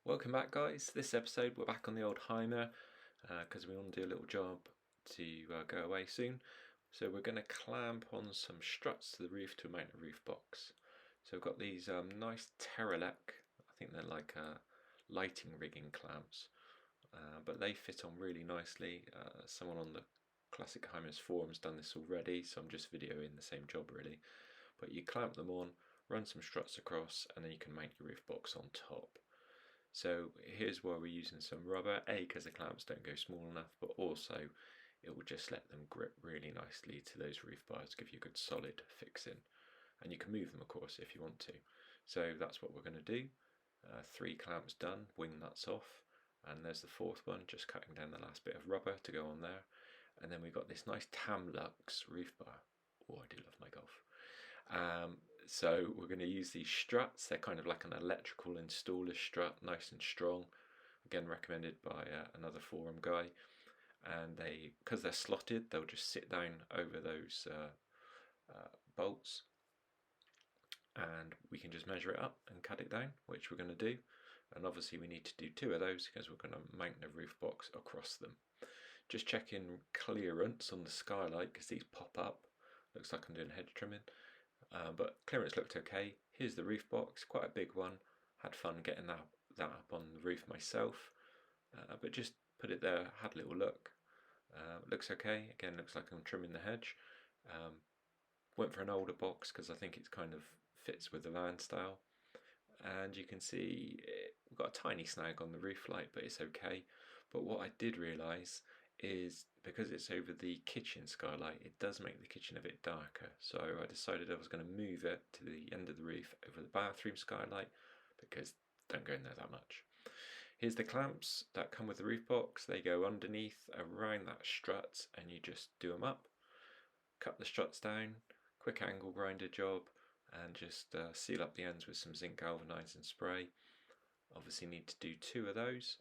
Welcome back, guys. This episode we're back on the old Hymer because we want to do a little job to go away soon. So we're going to clamp on some struts to the roof to mount a roof box. So we've got these nice Terralec, I think they're like lighting rigging clamps, but they fit on really nicely. Someone on the Classic Hymer's forum's done this already, so I'm just videoing the same job really. But you clamp them on, run some struts across, and then you can mount your roof box on top. So here's where we're using some rubber, because the clamps don't go small enough, but also it will just let them grip really nicely to those roof bars, give you a good solid fixing. And you can move them, of course, if you want to. So that's what we're going to do. 3 clamps done, wing nuts off, and there's the 4th one, just cutting down the last bit of rubber to go on there. And then we've got this nice Tamlux roof bar. Oh, I do love my golf. So we're going to use these struts. They're kind of like an electrical installer strut, nice and strong. Again, recommended by another forum guy. And because they're slotted, they'll just sit down over those bolts. And we can just measure it up and cut it down, which we're going to do. And obviously we need to do 2 of those because we're going to mount the roof box across them. Just checking clearance on the Skylight because these pop up. Looks like I'm doing hedge trimming, but clearance looked okay. Here's the roof box, quite a big one. Had fun getting that up on the roof myself, but just put it there, had a little look. Looks okay. Again, looks like I'm trimming the hedge. Went for an older box because I think it kind of fits with the van style. And you can see we've got a tiny snag on the roof light, but it's okay. But what I did realise is because it's over the kitchen skylight, it does make the kitchen a bit darker. So I decided I was going to move it to the end of the roof over the bathroom skylight because don't go in there that much. Here's the clamps that come with the roof box. They go underneath around that strut and you just do them up. Cut the struts down, quick angle grinder job, and just seal up the ends with some zinc galvanizing spray. Obviously need to do 2 of those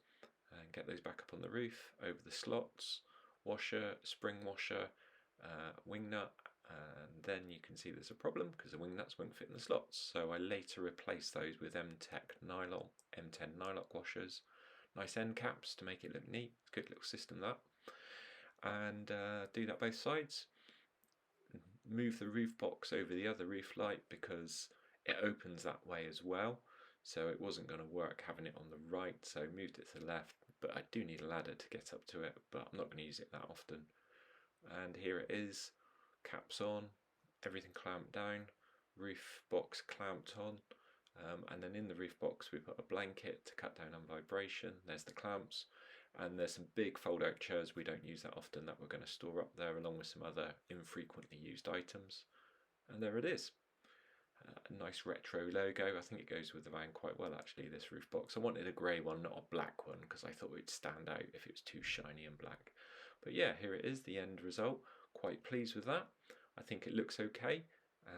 and get those back up on the roof over the slots, washer, spring washer, wing nut, and then you can see there's a problem because the wing nuts won't fit in the slots. So I later replaced those with M10 Nylock washers. Nice end caps to make it look neat. It's a good little system that. And do that both sides. Move the roof box over the other roof light because it opens that way as well. So it wasn't going to work having it on the right, so moved it to the left, but I do need a ladder to get up to it, but I'm not going to use it that often. And here it is, caps on, everything clamped down, roof box clamped on, and then in the roof box we put a blanket to cut down on vibration. There's the clamps, and there's some big fold out chairs we don't use that often that we're going to store up there along with some other infrequently used items. And there it is. A nice retro logo. I think it goes with the van quite well actually, this roof box. I wanted a grey one, not a black one, because I thought it would stand out if it was too shiny and black. But yeah, here it is, the end result. Quite pleased with that. I think it looks okay,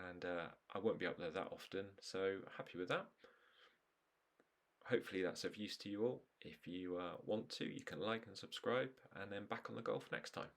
and I won't be up there that often, so happy with that. Hopefully that's of use to you all. If you want to, you can like and subscribe, and then back on the golf next time.